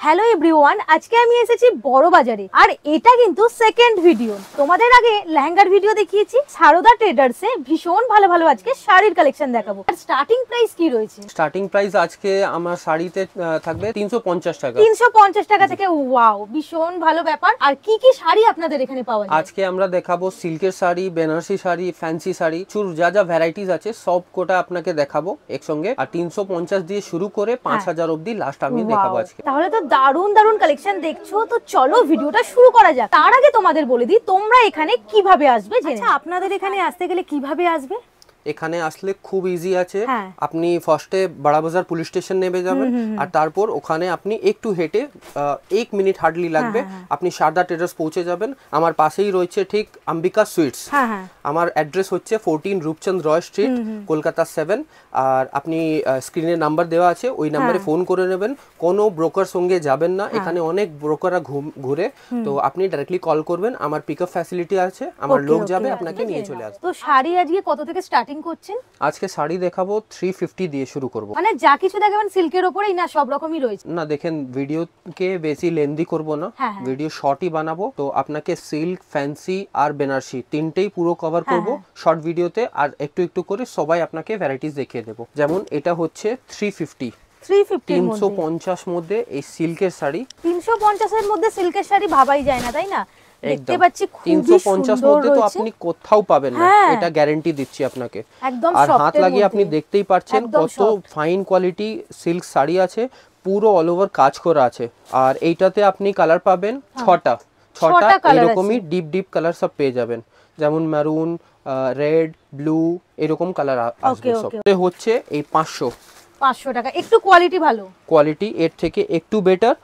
Hello everyone, আজকে আমি এসেছি বড় বাজারে আর এটা কিন্তু সেকেন্ড ভিডিও। তোমাদের আগে লেহেঙ্গার ভিডিও দেখিয়েছি সারদা ট্রেডার্সে। ভীষণ ভালো ভালো আজকে শাড়ির কালেকশন দেখাবো। আর স্টার্টিং প্রাইস কি রয়েছে? স্টার্টিং প্রাইস আজকে আমার শাড়িতে থাকবে 350 টাকা। 350 টাকা থেকে। ওয়াও, ভীষণ ভালো ব্যাপার। আর কি কি শাড়ি আপনাদের এখানে পাওয়া যায়? আজকে আমরা দেখাবো সিল্কের শাড়ি, বেনারসি শাড়ি, ফ্যান্সি শাড়ি, চুর যা যা ভ্যারাইটিস আছে সব কোটা আপনাকে দেখাবো একসঙ্গে। আর 350 দিয়ে শুরু করে 5000 অবধি লাস্ট আমি দেখাবো আজকে। তাহলে তো দারুণ দারুণ কালেকশন দেখছো, তো চলো ভিডিওটা শুরু করা যাক। তার আগে তোমাদের বলে দিই তোমরা এখানে কিভাবে আসবে। আচ্ছা, আপনাদের এখানে আসতে গেলে কিভাবে আসবে? এখানে আসলে খুব ইজি আছে। আপনি ফার্স্টে বড় বাজার পুলিশ স্টেশন নেমে যাবেন আর তারপর ওখানে আপনি একটু হেঁটে 1 মিনিট হার্ডলি লাগবে, আপনি সারদা ট্রেডার্স পৌঁছে যাবেন। আমার পাশেই রয়েছে ঠিক অম্বিকা সুইটস। আমার অ্যাড্রেস হচ্ছে 14 রূপচন্দ রয় স্ট্রিট, কলকাতা 7। আর আপনি স্ক্রিনে নাম্বার দেওয়া আছে, ওই নাম্বারে ফোন করে নেবেন। কোনো ব্রোকার সঙ্গে যাবেন না, এখানে অনেক ব্রোকাররা ঘুরে, তো আপনি ডাইরেক্টলি কল করবেন। আমার পিকআপ ফ্যাসিলিটি আছে, আমার লোক যাবে আপনাকে নিয়ে চলে আসবে। তো শাড়ি আজকে কত থেকে স্টার্টিং করছেন? আজকে শাড়ি দেখাবো 350 দিয়ে শুরু করব। মানে যা কিছু দেখাবেন সিল্কের উপরেই না, সব রকমই রয়েছে? না দেখেন, ভিডিওকে বেশি লেন্দি করব না, ভিডিও শর্টই বানাবো। তো আপনাকে সিল্ক, ফ্যান্সি আর বেনারসি তিনটেই পুরো কভার করব শর্ট ভিডিওতে। আর একটু একটু করে সবাই আপনাকে ভ্যারাইটিস দেখিয়ে দেব। যেমন এটা হচ্ছে 350 মধ্যে এই সিল্কের শাড়ি। 350 এর মধ্যে সিল্কের শাড়ি ভাবাই যায় না, তাই না? দেখতে পাচ্ছি 350 মধ্যে তো আপনি কোথাও পাবেন না, এটা গ্যারান্টি দিচ্ছি আপনাকে। আর হাত লাগিয়ে আপনি দেখতেই পাচ্ছেন কত ফাইন কোয়ালিটি সিল্ক শাড়ি আছে, পুরো অল ওভার কাজ করা আছে। আর এইটাতে আপনি কালার পাবেন 6টা এরকমই ডিপ ডিপ কালার সব পেয়ে যাবেন, যেমন মেরুন, রেড, ব্লু, এরকম কালার আসবে সব। হচ্ছে এই 500 টাকা। একটু কোয়ালিটি ভালো, কোয়ালিটি এর থেকে একটু বেটার।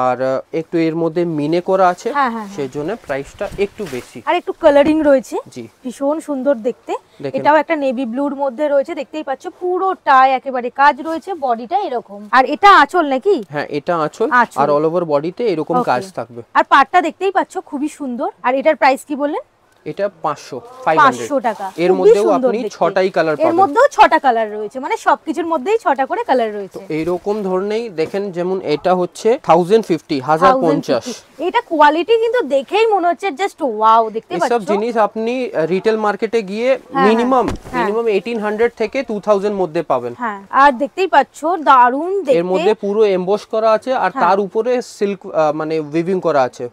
আর একটু এর মধ্যে মিনে করা আছে, সেই জন্য প্রাইসটা একটু বেশি। আর একটু কালারিং রয়েছে, জি ভীষণ সুন্দর দেখতে। এটাও একটা নেভি ব্লুর মধ্যে রয়েছে, দেখতেই পাচ্ছ পুরোটাই একেবারে কাজ রয়েছে, বডিটা এরকম। আর এটা আঁচল নাকি? হ্যাঁ, এটা আঁচল। আর অল ওভার বডিতে এরকম কাজ থাকবে। আর পাটটা দেখতেই পাচ্ছ খুবই সুন্দর। আর এটার প্রাইস কি বললেন? এটা 500 টাকা। এর মধ্যেও আপনি 6টাই কালার পাবেন। এর মধ্যেও 6টা কালার রয়েছে, মানে সবকিছুর মধ্যেই 6টা করে কালার রয়েছে। এইরকম ধরনেই দেখেন, যেমন এটা হচ্ছে 1050। এটা কোয়ালিটি কিন্তু দেখেই মনে হচ্ছে জাস্ট ওয়াও। দেখতে পাচ্ছ সব জিনিস আপনি রিটেল মার্কেটে গিয়ে মিনিমাম 1800 থেকে 2000 মধ্যে পাবেন। হ্যাঁ, আর দেখতেই পাচ্ছ দারুণ দেখতে। এর মধ্যে পুরো এমবস করা আছে আর তার উপরে সিল্ক মানে উইভিং করা আছে।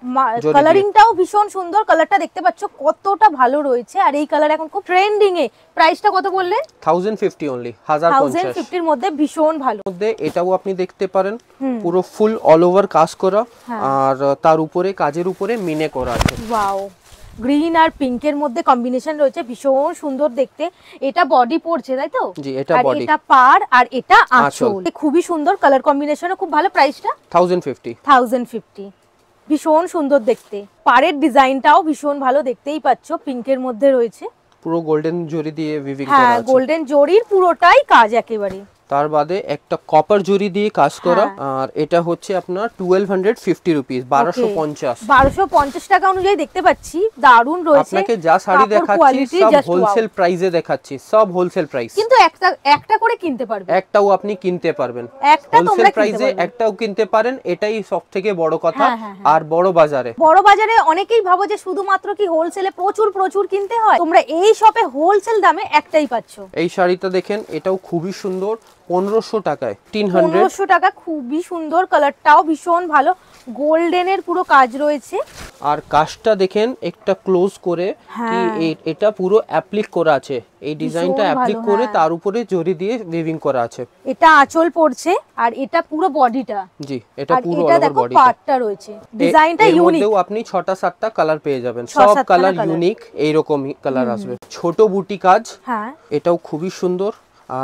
কালারিংটাও ভীষণ সুন্দর, কালারটা দেখতে পাচ্ছ কতটা ভালো রয়েছে। আর এই কালার এখন খুব ট্রেন্ডিং এ। প্রাইসটা কত বললেন? 1050 অনলি, 1050 এর মধ্যে ভীষণ ভালো। মধ্যে এটাও আপনি দেখতে পারেন, পুরো ফুল অল ওভার কাজ করা আর তার উপরে কাজের উপরে মিনে করা আছে। ওয়াও, গ্রিন আর পিঙ্কের মধ্যে কম্বিনেশন রয়েছে, ভীষণ সুন্দর দেখতে। এটা বডি পড়ছে তাই তো? জি, এটা বডি। এটা পাড় আর এটা আঁচল, খুবই সুন্দর কালার কম্বিনেশনও খুব ভালো। প্রাইসটা 1050। ভীষণ সুন্দর দেখতে। পাড়ের ডিজাইনটাও ভীষণ ভালো, দেখতেই পাচ্ছ পিঙ্কের মধ্যে রয়েছে, পুরো গোল্ডেন জরি দিয়ে উইভিং করা আছে। হ্যাঁ, গোল্ডেন জরির পুরোটাই কাজ একেবারে। তার বাদে একটা কপার জরি দিয়ে কাজ করা। আর এটা হচ্ছে আপনার 1250 রুপিস, 1250 টাকা অনুযায়ী দেখতে পাচ্ছি দারুণ রয়েছে। আপনাকে যা শাড়ি দেখাচ্ছি সব হোলসেল প্রাইসে দেখাচ্ছি, সব হোলসেল প্রাইস। কিন্তু একটা করে কিনতে পারবেন, একটাও আপনি কিনতে পারবেন হোলসেল প্রাইসে, একটাও কিনতে পারেন। এটাই সবথেকে বড় কথা। আর বড় বাজারে অনেকেই ভাবো যে শুধুমাত্র কি হোলসেলে প্রচুর কিনতে হয়, তোমরা এই শপে হোলসেল দামে একটাই পাচ্ছ। এই শাড়িটা দেখেন, এটাও খুবই সুন্দর, 1500 টাকায়। 1500 টাকা, খুবই সুন্দর। কালারটাও ভীষণ ভালো, গোল্ডেনের পুরো কাজ রয়েছে। আর কাজটা দেখেন একটা ক্লোজ করে, কি এটা পুরো অ্যাপ্লিক করা আছে, এই ডিজাইনটা অ্যাপ্লিক করে তার উপরে জরি দিয়ে উইভিং করা আছে। এটা আঁচল পড়ছে আর এটা পুরো বডিটা। জি, এটা পুরো অল ওভার বডিটা। পাটটা রয়েছে, ডিজাইনটা ইউনিক। এর মধ্যেও আপনি 6টা 7টা কালার পেয়ে যাবেন, সব কালার ইউনিক, এইরকমই কালার আসবে। ছোট বুটি কাজ, এটাও খুবই সুন্দর।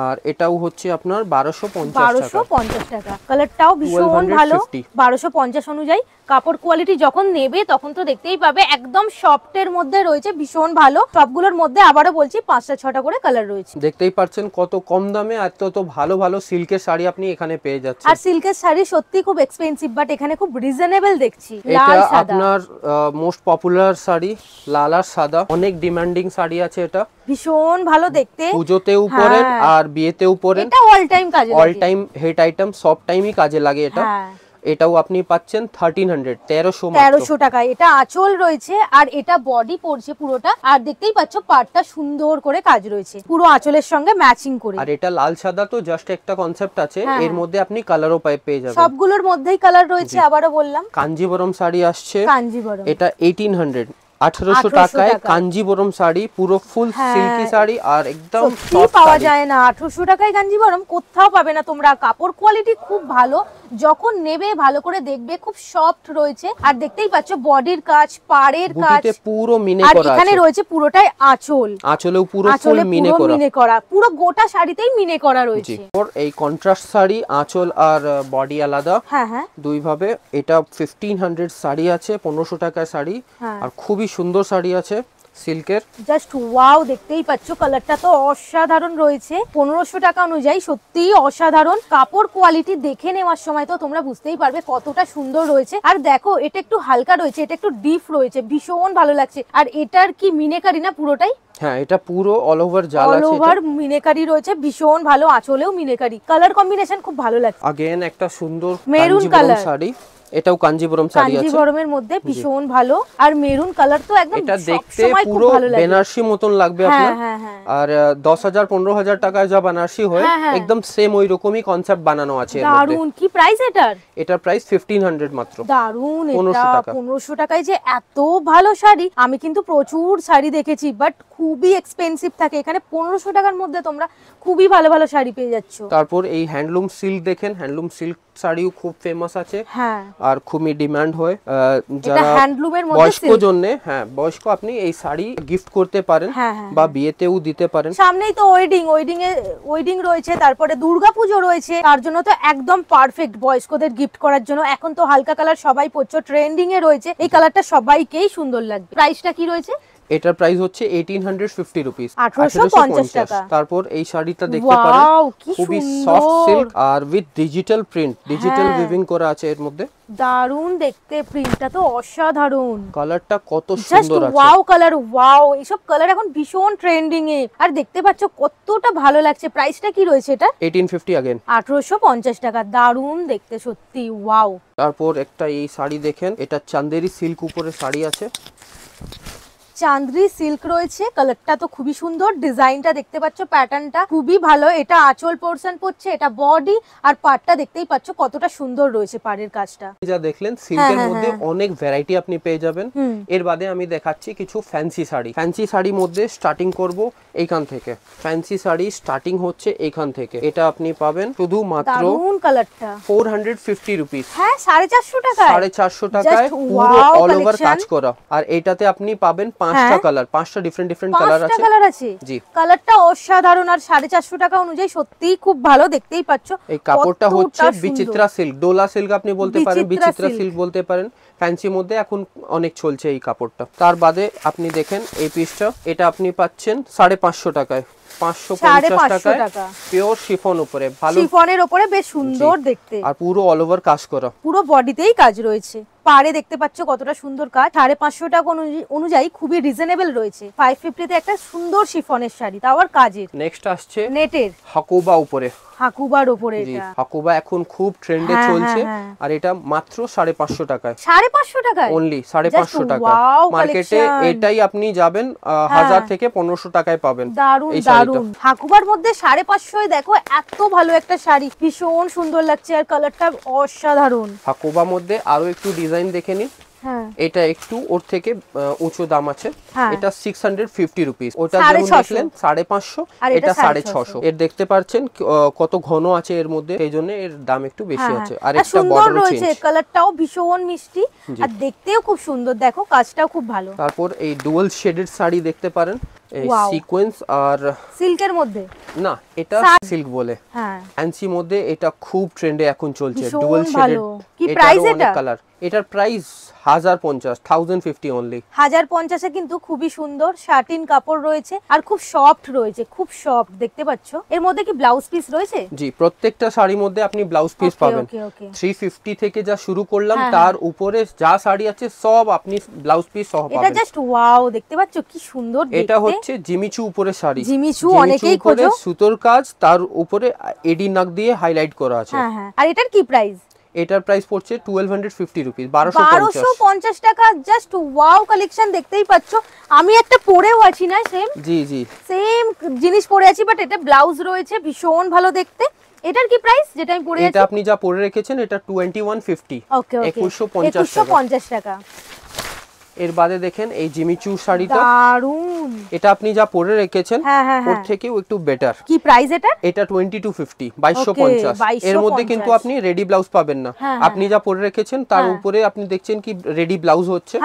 আর এটাও হচ্ছে আপনার 1250 টাকা। কালারটাও ভীষণ ভালো, 1250 অনুযায়ী। কাপড় কোয়ালিটি যখন নেবে তখন তো দেখতেই পাবে, একদম সফটের মধ্যে রয়েছে, ভীষণ ভালো। সবগুলোর মধ্যে আবারও বলছি 5টা-6টা করে কালার রয়েছে। দেখতেই পাচ্ছেন কত কম দামে এত ভালো ভালো সিল্কের শাড়ি আপনি এখানে পেয়ে যাচ্ছেন। আর সিল্কের শাড়ি সত্যি খুব এক্সপেন্সিভ, বাট এখানে খুব রিজনেবল দেখছি। এটা আপনার মোস্ট পপুলার শাড়ি, লাল আর সাদা, অনেক ডিমান্ডিং শাড়ি আছে। এটা ভীষণ ভালো দেখতে, পুজোতেও পরেন আর বিয়েতেও পরেন। এটা অল টাইম কাজে লাগে, অল টাইম হেড আইটেম, সব টাইমই কাজে লাগে এটা। এটাও আপনি পাচ্ছেন 1300 1300 টাকায়। এটা আঁচল রয়েছে আর এটা বডি পড়ছে পুরোটা, আর দেখতেই পাচ্ছ পাটটা সুন্দর করে কাজ রয়েছে পুরো আঁচলের সঙ্গে ম্যাচিং করে। আর এটা লাল সাদা তো জাস্ট একটা কনসেপ্ট আছে, এর মধ্যে আপনি কালারও পেয়ে যাবেন। সবগুলোর মধ্যেই কালার রয়েছে। আবারও বললাম কাঞ্জিবরম শাড়ি আসছে, কাঞ্জিবরম এটা 1800 1800 টাকায় কাঞ্জিবরম শাড়ি, পুরো ফুল সিল্কি শাড়ি আর একদম সফট পাওয়া যায় না। 1800 টাকায় কাঞ্জিবরম কোথাও পাবে না তোমরা। কাপড় কোয়ালিটি খুব ভালো, যখন নেবে ভালো করে দেখবে, খুব সফট রয়েছে। আর দেখতেই পাচ্ছ বডির কাজ, পাড়ের কাজ পুরো মিনে করা আছে। আর এখানে রয়েছে পুরোটাই আঁচল, আঁচলেও পুরো ফুল মিনে করা, পুরো গোটা শাড়িতেই মিনে করা রয়েছে। আর এই কন্ট্রাস্ট শাড়ি আঁচল আর বডি আলাদা, দুই ভাবে। এটা 1500 শাড়ি আছে, 1500 টাকার শাড়ি, আর খুবই সুন্দর শাড়ি আছে সিল্কের। জাস্ট ওয়াও, দেখতেই পাচ্ছ কালারটা তো অসাধারণ রয়েছে। 1500 টাকা অনুযায়ী সত্যিই অসাধারণ। কাপড় কোয়ালিটি দেখে নেওয়ার সময় তো তোমরা বুঝতেই পারবে কতটা সুন্দর রয়েছে। আর দেখো এটা একটু হালকা রয়েছে, এটা একটু ডিপ রয়েছে, ভীষণ ভালো লাগছে। আর এটার কি মিনেকারি না পুরোটাই? হ্যাঁ, এটা পুরো অল ওভার জাল আছে, অল ওভার মিনেকারি রয়েছে, ভীষণ ভালো। আঁচলেও মিনেকারি, কালার কম্বিনেশন খুব ভালো লাগছে। अगेन একটা সুন্দর মেরুন কালার শাড়ি, এটাও কাঞ্জিবরম শাড়ি আছে, কাঞ্জিবরমের মধ্যে ভীষণ ভালো। আর মেরুন কালার তো একদম এটা দেখতে পুরো বেনারসি মতন লাগবে আপনার। আর 10000 15000 টাকায় যা বেনারসি হয় একদম সেম ওই রকমই কনসেপ্ট বানানো আছে এর মধ্যে। দারুন। কি প্রাইস এটার? এটার প্রাইস 1500 মাত্র। দারুন। এটা 1500 টাকায় যে এত ভালো শাড়ি, আমি কিন্তু প্রচুর শাড়ি দেখেছি বাট খুবই এক্সপেন্সিভ থাকে। এখানে 1500 টাকার মধ্যে তোমরা খুবই ভালো ভালো শাড়ি পেয়ে যাচ্ছ। তারপর এই হ্যান্ডলুম সিল্ক দেখেন, হ্যান্ডলুম সিল্ক শাড়িও খুব ফেমাস আছে আর খুবই ডিমান্ড হয়। যারা হ্যান্ডলুমের মধ্যে বয়স্ক জন্য, বয়স্ক আপনি এই শাড়ি গিফট করতে পারেন বা বিয়েতেও দিতে পারেন। সামনেই তো ওয়েডিং রয়েছে, তারপরে দুর্গাপূজো রয়েছে, তার জন্য তো একদম পারফেক্ট বয়স্কদের গিফট করার জন্য। এখন তো হালকা কালার সবাই পরছে, ট্রেন্ডিং এ রয়েছে, এই কালারটা সবাইকেই সুন্দর লাগবে। প্রাইসটা কি রয়েছে? এটার প্রাইস হচ্ছে 1850 রুপিস, 1850 টাকা। তারপর এই শাড়িটা দেখতে পারেন, খুবই সফট সিল্ক আর with digital print, digital weaving করা আছে এর মধ্যে। দারুন দেখতে, প্রিন্টটা তো অসাধারণ। কালারটা কত সুন্দর আছে, ওয়াও কালার, ওয়াও। এইসব কালার এখন ভীষণ ট্রেন্ডিং এ। আর দেখতে পাচ্ছ কতটা ভালো লাগছে। প্রাইসটা কি রয়েছে এটা? 1850 अगेन 1850 টাকা। দারুন দেখতে সত্যি, ওয়াও। তারপর একটা এই শাড়ি দেখেন, এটা চান্দেরি সিল্ক উপরে শাড়ি আছে, চাঁদরি সিল্ক রয়েছে। কালারটা তো খুবই সুন্দর, ডিজাইনটা দেখতে পাচ্ছ, প্যাটার্নটা খুবই ভালো। এটা আঁচল পোরশন পড়ছে, এটা বডি, আর পাড়টা দেখতেই পাচ্ছ কতটা সুন্দর রয়েছে পাড়ের কাজটা। যা দেখলেন সিল্কের মধ্যে অনেক ভ্যারাইটি আপনি পেয়ে যাবেন। এর বাদে আমি দেখাচ্ছি কিছু ফ্যান্সি শাড়ি। ফ্যান্সি শাড়ির মধ্যে স্টার্টিং করব এইখান থেকে। ফ্যান্সি শাড়ি স্টার্টিং হচ্ছে এইখান থেকে। এটা আপনি পাবেন শুধু মাত্র দারুন কালারটা 450 রুপিস। হ্যাঁ, 450 টাকায়, 450 টাকায় পুরো অল ওভার কাজ করা। আর এইটাতে আপনি পাবেন 5টা কালার, 5টা ডিফারেন্ট কালার আছে। 5টা কালার আছে, জি। কালারটা অসাধারণ। আর 450 টাকা অনুযায়ী সত্যিই খুব ভালো, দেখতেই পাচ্ছ। এই কাপড়টা হচ্ছে বিচিত্রা সিল্ক, ডোলা সিল্ক আপনি বলতে পারেন, বিচিত্রা সিল্ক বলতে পারেন। ফ্যান্সি মধ্যে এখন অনেক চলছে এই কাপড়টা। তার বাদে আপনি দেখেন এই পিসটা, এটা আপনি পাচ্ছেন 550 টাকায়, 550 টাকায় পিওর শিফন উপরে, ভালো শিফনের উপরে, বেশ সুন্দর দেখতে। আর পুরো অল ওভার কাজ করা, পুরো বডিতেই কাজ রয়েছে। পাড়ে দেখতে পাচ্ছ কতটা সুন্দর কাজ। 550 টাকা অনুযায়ী খুবই রিজনেবল রয়েছে। 550 তে একটা সুন্দর শিফনের শাড়ি, তাও আর কাজের। নেক্সট আসছে নেটের হাকুবা উপরে, হাকুবার উপরে। এটা হাকুবা এখন খুব ট্রেন্ডে চলছে। আর এটা মাত্র 550 টাকায়, 550 টাকায় অনলি 550 টাকা। মার্কেটে এটাই আপনি যাবেন 1000 থেকে 1500 টাকায় পাবেন। দারুন দারুন। হাকুবার মধ্যে 550 দেখো এত ভালো একটা শাড়ি, ভীষণ সুন্দর লাগছে। আর কালারটা অসাধারণ। হাকুবার মধ্যে আরো একটু ডিজাইন দেখে নিন। এটা একটু ওর থেকে উঁচু দাম আছে। এটা 650 রুপিস। ওটা যেমন দেখলেন 550, এটা 650। এর দেখতে পাচ্ছেন কত ঘন আছে এর মধ্যে, সেই জন্য এর দাম একটু বেশি আছে। আর একটা বর্ডার রয়েছে, কালারটাও ভীষণ মিষ্টি আর দেখতেও খুব সুন্দর। দেখো কাজটাও খুব ভালো। তারপর এই ডুয়াল শেডেড শাড়ি দেখতে পারেন, এই সিকোয়েন্স আর সিল্কের মধ্যে না, এটা সিল্ক বলে। ফ্যান্সি মধ্যে এটা খুব ট্রেন্ডে এখন চলছে, ডুয়াল শেডেড। কি প্রাইস এটা? কালার এটার প্রাইস 1050 অনলি। 1050 এ কিন্তু খুবই সুন্দর শার্টিন কাপড় রয়েছে আর খুব সফট রয়েছে, খুব সফট দেখতে পাচ্ছ। এর মধ্যে কি ব্লাউজ পিস রয়েছে? জি, প্রত্যেকটা শাড়ির মধ্যে আপনি ব্লাউজ পিস পাবেন। 350 থেকে যা শুরু করলাম, তার উপরে যা শাড়ি আছে সব আপনি ব্লাউজ পিস সহ পাবেন। এটা জাস্ট ওয়াও, দেখতে পাচ্ছ কি সুন্দর দেখতে। এটা হচ্ছে জিমিচু উপরে শাড়ি। জিমিচু অনেকেই খোঁজো, সুতোর কাজ, তার উপরে এডি নাক দিয়ে হাইলাইট করা আছে। আর এটার কি প্রাইস? এটার প্রাইস পড়ছে 1250 রুপিস, 1250 টাকা। জাস্ট ওয়াও কালেকশন, দেখতেই পাচ্ছ। আমি একটা পরেও আছি না, সেম জি জি সেম জিনিস পরে আছি, বাট এটা ব্লাউজ রয়েছে, ভীষণ ভালো দেখতে। এটার কি প্রাইস যেটা আমি পরে আছি? এটা আপনি যা পরে রেখেছেন এটা 2150। ওকে ওকে, 2150 টাকা। এর বাদে দেখেন এই জিমিচু শাড়িটা দারুন, এটা আপনি যা পরে রেখেছেন ওর থেকেও একটু বেটার। কি প্রাইস এটা? এটা 2250, 2250। এর মধ্যে কিন্তু আপনি রেডি ব্লাউজ পাবেন না, আপনি যা পরে রেখেছেন তার উপরে আপনি দেখছেন কি রেডি ব্লাউজ হচ্ছে,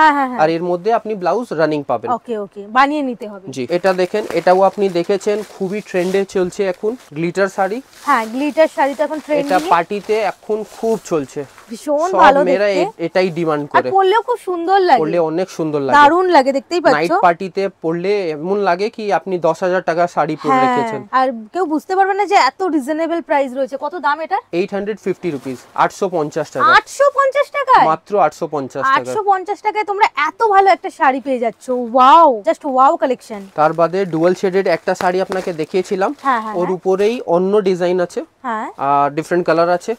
আর এর মধ্যে আপনি ব্লাউজ রানিং পাবেন। ওকে ওকে, বানিয়ে নিতে হবে। জি, এটা দেখেন, এটাও আপনি দেখেছেন খুবই ট্রেন্ডে চলছে এখন, গ্লিটার শাড়ি। হ্যাঁ, গ্লিটার শাড়িটা এখন ট্রেন্ডে, এটা পার্টিতে এখন খুব চলছে, ভীষণ ভালো দেখতে। এটাই ডিমান্ড করে, আর পরলেও খুব সুন্দর লাগে, পরলে অনেক সুন্দর লাগে, দারুণ লাগে, দেখতেই পাচ্ছ। নাইট পার্টিতে পরলে এমন লাগে কি আপনি 10,000 টাকা শাড়ি পরে রেখেছেন। আর কেউ বুঝতে পারবে না যে এত রিজনেবল প্রাইস রয়েছে। কত দাম এটা? 850 রুপিস, 850 টাকা। 850 টাকায়? মাত্র 850 টাকা। 850 টাকায় তোমরা এত ভালো একটা শাড়ি পেয়ে যাচ্ছ। Wow, just wow collection. তার বাদে ডুয়াল শেডেড একটা শাড়ি আপনাকে দেখিয়েছিলাম, ওর উপরেই অন্য ডিজাইন আছে, হ্যাঁ, আর ডিফারেন্ট কালার আছে।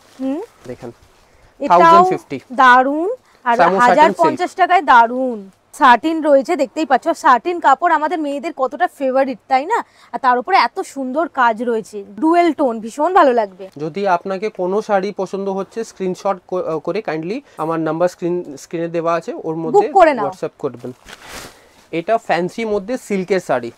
দেখেন, এটাও দারুন, আর 1050 টাকায় দারুন। সাটিন রয়েছে, দেখতেই পাচ্ছ। সাটিন কাপড় আমাদের মেয়েদের কতটা ফেভারিট, তাই না? আর তার উপরে এত সুন্দর কাজ রয়েছে, ডুয়েল টোন, ভীষণ ভালো লাগবে। যদি আপনাকে কোনো শাড়ি পছন্দ হচ্ছে স্ক্রিনশট করে কাইন্ডলি আমার নাম্বার স্ক্রিনে দেওয়া আছে, ওর মধ্যে হোয়াটসঅ্যাপ করবেন। এটা ফ্যান্সি মধ্যে সিল্কের শাড়ি,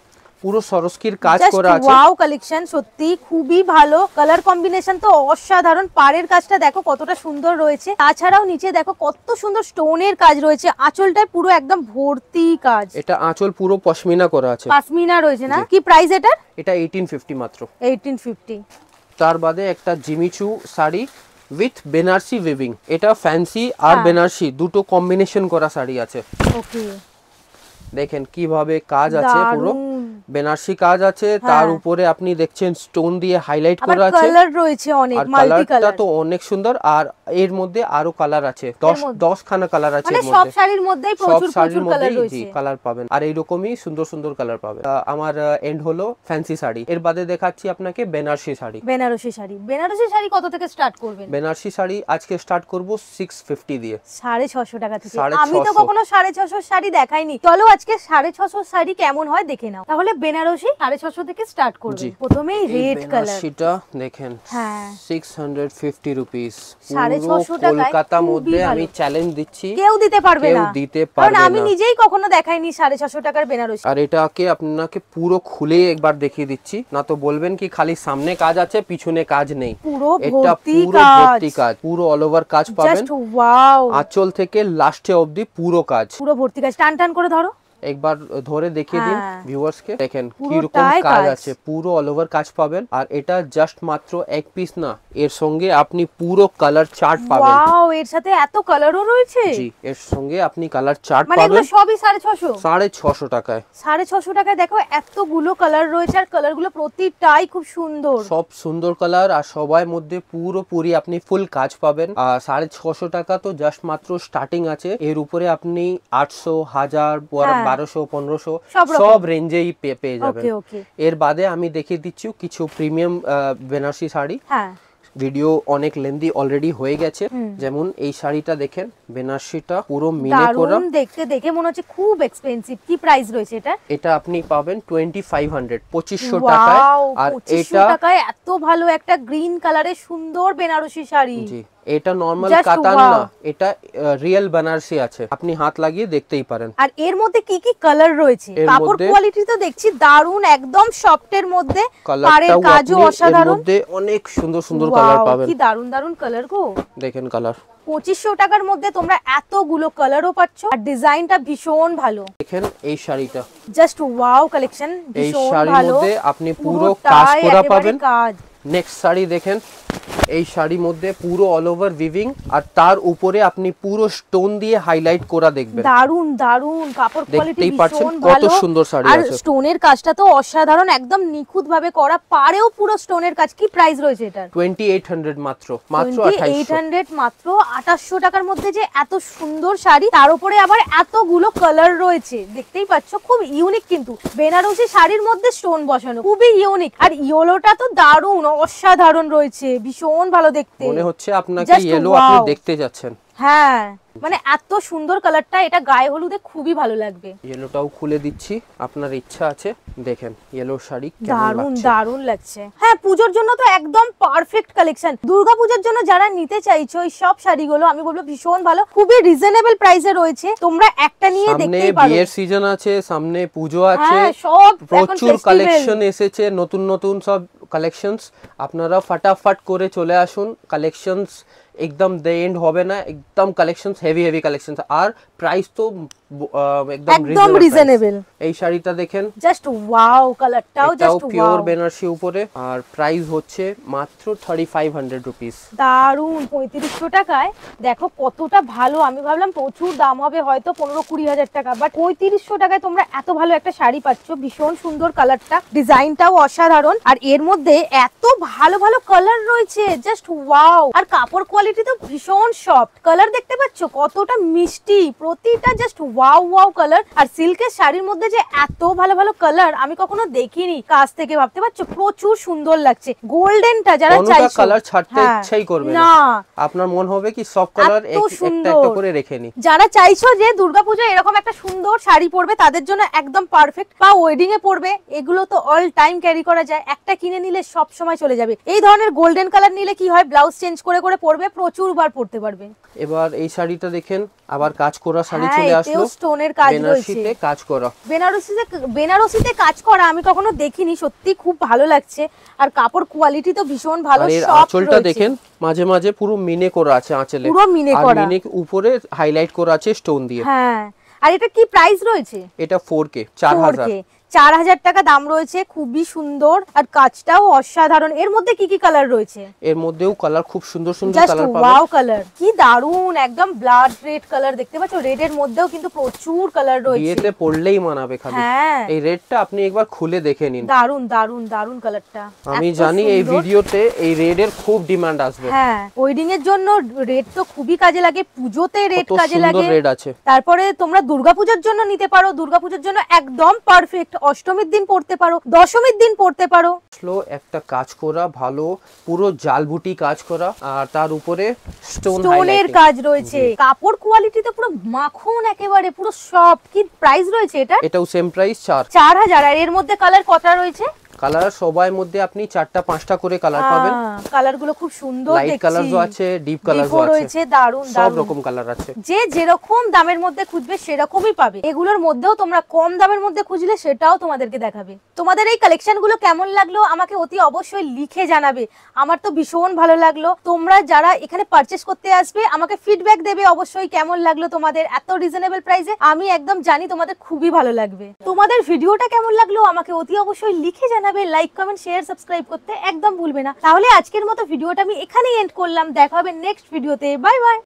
পুরো সরস্কির কাজ করা আছে। ওয়াও কালেকশন, সত্যি খুবই ভালো। কালার কম্বিনেশন তো অসাধারণ। পাড়ের কাজটা দেখো কতটা সুন্দর রয়েছে, তাছাড়াও নিচে দেখো কত সুন্দর স্টোনের কাজ রয়েছে। আঁচলটায় পুরো একদম ভর্তি কাজ। এটা আঁচল পুরো পশমিনা করা আছে, পশমিনা রয়েছে না? কি প্রাইস এটা? এটা 1850 মাত্র, 1850। তার বাদে একটা Jimmy Choo sari with Banarasi weaving. এটা ফ্যান্সি আর বেনারসি দুটো কম্বিনেশন করা শাড়ি আছে। ওকে, দেখেন কিভাবে কাজ আছে, পুরো বেনারসি কাজ আছে, তার উপরে আপনি দেখছেন স্টোন দিয়ে হাইলাইট করা আছে, কালার রয়েছে অনেক, মাল্টি কালার। কালারটা তো অনেক সুন্দর, আর এর মধ্যে আরো কালার আছে, 10 খানা কালার আছে এর মধ্যে। সব শাড়ির মধ্যেই প্রচুর কালার রয়েছে, কালার পাবেন, আর এইরকমই সুন্দর সুন্দর কালার পাবেন। আমার এন্ড হলো ফ্যান্সি শাড়ি। এর বাদে দেখাচ্ছি আপনাকে বেনারসি শাড়ি। বেনারসি শাড়ি, বেনারসি শাড়ি কত থেকে স্টার্ট করবেন? বেনারসি শাড়ি আজকে স্টার্ট করব 650 দিয়ে, 650 টাকা থেকে। আমি তো কখনো 650 শাড়ি দেখাইনি। চলো আজকে 650 শাড়ি কেমন হয় দেখে নাও। তাহলে বেনারসি 650 থেকে স্টার্ট করবে। প্রথমেই রেড কালার, সেটা দেখেন, হ্যাঁ 650 রুপিস, 650 টাকায় কলকাতার মধ্যে আমি চ্যালেঞ্জ দিচ্ছি, কেউ দিতে পারবে না, কেউ দিতে পারবে না। আমি নিজেই কখনো দেখাইনি 650 টাকার বেনারসি। আর এটাকে আপনাকে পুরো খুলে একবার দেখিয়ে দিচ্ছি, না তো বলবেন কি খালি সামনে কাজ আছে পিছনে কাজ নেই। এটা পুরো ভর্তি কাজ, পুরো অল ওভার কাজ পাবেন। জাস্ট ওয়াও, আঁচল থেকে লাস্টে অবধি পুরো কাজ, পুরো ভর্তি কাজ। টান টান করে ধরো, একবার ধরে দেখিয়ে দিন ভিউয়ার্সকে। দেখেন কি রকম কাজ আছে, পুরো অল ওভার কাজ পাবেন। আর এটা জাস্ট মাত্র এক পিস না, এর সঙ্গে আপনি পুরো কালার চার্ট পাবেন। ওয়াও, এর সাথে এত কালারও রয়েছে। জি, এর সঙ্গে আপনি কালার চার্ট মানে পাবেন। এগুলো সবই 650, 650 টাকায়। 650 টাকায় দেখো এতগুলো কালার রয়েছে, আর কালারগুলো প্রতিটাই খুব সুন্দর, সব সুন্দর কালার, আর সবার মধ্যে পুরোপুরি আপনি ফুল কাজ পাবেন। আর 650 টাকা তো জাস্ট মাত্র স্টার্টিং আছে, এর উপরে আপনি 800, 1000, 1200, 1500 সব রেঞ্জেই পেয়ে যাবেন। এর বাদে আমি দেখিয়ে দিচ্ছি কিছু প্রিমিয়াম বেনারসি শাড়ি। ভিডিও অনেক লেন্দি অলরেডি হয়ে গেছে। যেমন এই শাড়িটা দেখেন, বেনারসিটা পুরো মিলে করা, দেখতে দেখে মনে হচ্ছে খুব এক্সপেন্সিভ। কি প্রাইস রয়েছে এটা? এটা আপনি পাবেন 2500, 2500 টাকায়। আর এটা টাকায় এত ভালো একটা গ্রিন কালারের সুন্দর বেনারসি শাড়ি। জি, এটা নরমাল কাতান না, এটা রিয়েল বেনারসি আছে, আপনি হাত লাগিয়ে দেখতেই পারেন। আর এর মধ্যে কি কি কালার রয়েছে? কাপড় কোয়ালিটি তো দেখছি দারুন, একদম সফটের মধ্যে, পাড়ের কাজও অসাধারণ, এর মধ্যে অনেক সুন্দর সুন্দর কালার পাবেন। কি দারুন দারুন কালার গো, দেখেন কালার। 2500 টাকার মধ্যে তোমরা এতগুলো কালারও পাচ্ছ, আর ডিজাইনটা ভীষণ ভালো। দেখেন এই শাড়িটা, জাস্ট ওয়াও কালেকশন, ভীষণ ভালো। এই শাড়ির মধ্যে আপনি পুরো কাজ করা পাবেন। নেক্সট শাড়ি দেখেন, এই শাড়ির মধ্যে পুরো অল ওভার উইভিং, আর তার উপরে আপনি পুরো স্টোন দিয়ে হাইলাইট করা দেখবেন। দারুন দারুন, কাপড় কোয়ালিটি ভীষণ ভালো, কত সুন্দর শাড়ি আছে। আর স্টোনের কাজটা তো অসাধারণ, একদম নিখুঁত ভাবে করা, পাড়েও পুরো স্টোনের কাজ। কি প্রাইস রয়েছে এটা? 2800 মাত্র, মাত্র 2800, মাত্র 2800 টাকার মধ্যে যে এত সুন্দর শাড়ি, তার উপরে আবার এতগুলো কালার রয়েছে, দেখতেই পাচ্ছ। খুব ইউনিক, কিন্তু বেনারসি শাড়ির মধ্যে স্টোন বসানো খুবই ইউনিক। আর ইয়েলোটা তো দারুন, অসাধারণ রয়েছে, ভীষণ ভালো দেখতে, মনে হচ্ছে আপনাকে ইয়েলো আপনি দেখতে যাচ্ছেন। হ্যাঁ মানে এত সুন্দর কালারটা, এটা গায়ে হলুদে খুবই ভালো লাগবে। ইয়েলোটাও খুলে দিচ্ছি, আপনার ইচ্ছা আছে দেখেন ইয়েলো শাড়ি দারুন দারুন লাগছে। হ্যাঁ পুজোর জন্য তো একদম পারফেক্ট কালেকশন। দুর্গা পূজার জন্য যারা নিতে চাইছো এই সব শাড়িগুলো আমি বলবো ভীষণ ভালো, খুবই রিজনেবল প্রাইসে রয়েছে, তোমরা একটা নিয়ে দেখতেই পারো। বিয়ের সিজন আছে, সামনে পুজো আছে, সব প্রচুর কালেকশন এসেছে, নতুন নতুন সব কালেকশনস। আপনারা ফটাফট করে চলে আসুন, কালেকশনস একদম দে এন্ড হবে না, একদম কালেকশনস হেভি কালেকশনস, আর প্রাইস তো একদম রিজনেবল। এই শাড়িটা দেখেন, জাস্ট ওয়াও, কালারটাও জাস্ট ওয়াও, পিওর বেনারসি উপরে, আর প্রাইস হচ্ছে মাত্র 3500 রুপিস। দারুন, 3500 টাকায় দেখো কতটা ভালো। আমি ভাবলাম প্রচুর দাম হবে, হয়তো 15-20 হাজার টাকা, বাট 3500 টাকায় তোমরা এত ভালো একটা শাড়ি পাচ্ছ। ভীষণ সুন্দর কালারটা, ডিজাইনটাও অসাধারণ, আর এর মধ্যে এত ভালো ভালো কালার রয়েছে, জাস্ট ওয়াও। আর কাপড় কোয়ালিটি তো ভীষণ সফট, কালার দেখতে পাচ্ছ কতটা মিষ্টি, প্রতিটা জাস্ট ওয়াও ওয়াও কালার। আর সিল্কের শাড়ির মধ্যে যে এত ভালো ভালো কালার আমি কখনো দেখিনি, কাছ থেকে ভাবতে পারছো প্রচুর সুন্দর লাগছে। গোল্ডেনটা যারা চাইছো, কালার ছাড়তে ইচ্ছাই করবে না, আপনার মন হবে কি সব কালার একটা একটা করে রেখে নি। যারা চাইছো যে দুর্গাপূজায় এরকম একটা সুন্দর শাড়ি পরবে তাদের জন্য একদম পারফেক্ট, বা ওয়েডিং এ পরবে, এগুলো তো অল টাইম ক্যারি করা যায়, একটা কিনে নিলে সব সময় চলে যাবে। এই ধরনের গোল্ডেন কালার নিলে কি হয়, ব্লাউজ চেঞ্জ করে করে পরবে, প্রচুর বার পরতে পারবে। এবার এই শাড়িটা দেখেন, আবার কাজ করা শাড়ি চলে আসলো, স্টোনের কাজ রয়েছে, বেনারসিতে কাজ করা, বেনারসিতে কাজ করা আমি কখনো দেখিনি, সত্যি খুব ভালো লাগছে। আর কাপড় কোয়ালিটি তো ভীষণ ভালো, সফট। আঁচলটা দেখেন, মাঝে মাঝে পুরো মিনে করা আছে আঁচলে, পুরো মিনে করা, আর মিনে উপরে হাইলাইট করা আছে স্টোন দিয়ে। হ্যাঁ, আর এটা কি প্রাইস রয়েছে? এটা 4K 4000 টাকা দাম রয়েছে, খুবই সুন্দর, আর কাজটাও অসাধারণ। এর মধ্যে কি কি কালার রয়েছে? এর মধ্যেও কালার খুব সুন্দর সুন্দর কালার পাবেন। ওয়াও কালার, কি দারুন, একদম ব্লাড রেড কালার দেখতে পাচ্ছ, রেড এর মধ্যেও কিন্তু প্রচুর কালার রয়েছে, বিয়েতে পরলেই মানাবে খালি। হ্যাঁ, এই রেডটা আপনি একবার খুলে দেখে নিন, দারুন দারুন দারুন কালারটা। আমি জানি এই ভিডিওতে এই রেড এর খুব ডিমান্ড আসবে। হ্যাঁ, ওয়েডিং এর জন্য রেড তো খুবই কাজে লাগে, পুজোতে রেড কাজে লাগে, রেড আছে। তারপরে তোমরা দুর্গাপূজার জন্য নিতে পারো, দুর্গাপূজার জন্য একদম পারফেক্ট। অষ্টমীর দিন পড়তে পারো, দশমীর দিন পড়তে পারো। একটা কাজ করা ভালো, পুরো জালবুটি কাজ করা, আর তার উপরে স্টোনের কাজ রয়েছে, কাপড় কোয়ালিটি তো পুরো মাখন, একেবারে পুরো সফট। কি প্রাইস রয়েছে এটা? এটাও সেম প্রাইস 4000। আর এর মধ্যে কালার কতটা রয়েছে? কালার সবার মধ্যে আপনি 4টা-5টা করে কালার পাবেন। কালারগুলো খুব সুন্দর দেখছি, লাইট কালারও আছে, ডিপ কালারও আছে, দারুন সব রকম কালার আছে। যে যেরকম দামের মধ্যে খুঁজবে সেরকমই পাবে। এগুলোর মধ্যেও তোমরা কম দামের মধ্যে খুঁজলে সেটাও তোমাদেরকে দেখাবে। তোমাদের এই কালেকশনগুলো কেমন লাগলো আমাকে অতি অবশ্যই লিখে জানাবে, আমার তো ভীষণ ভালো লাগলো। তোমরা যারা এখানে পারচেজ করতে আসবে আমাকে ফিডব্যাক দেবে অবশ্যই, কেমন লাগলো তোমাদের এত রিজনেবল প্রাইসে। আমি একদম জানি তোমাদের খুবই ভালো লাগবে। তোমাদের ভিডিওটা কেমন লাগলো আমাকে অতি অবশ্যই লিখে জানাবে, লাইক কমেন্ট শেয়ার সাবস্ক্রাইব করতে একদম ভুলবে না। তাহলে আজকের মতো ভিডিওটা আমি এখানেই এন্ড করলাম, দেখা হবে নেক্সট ভিডিওতে, বাই বাই।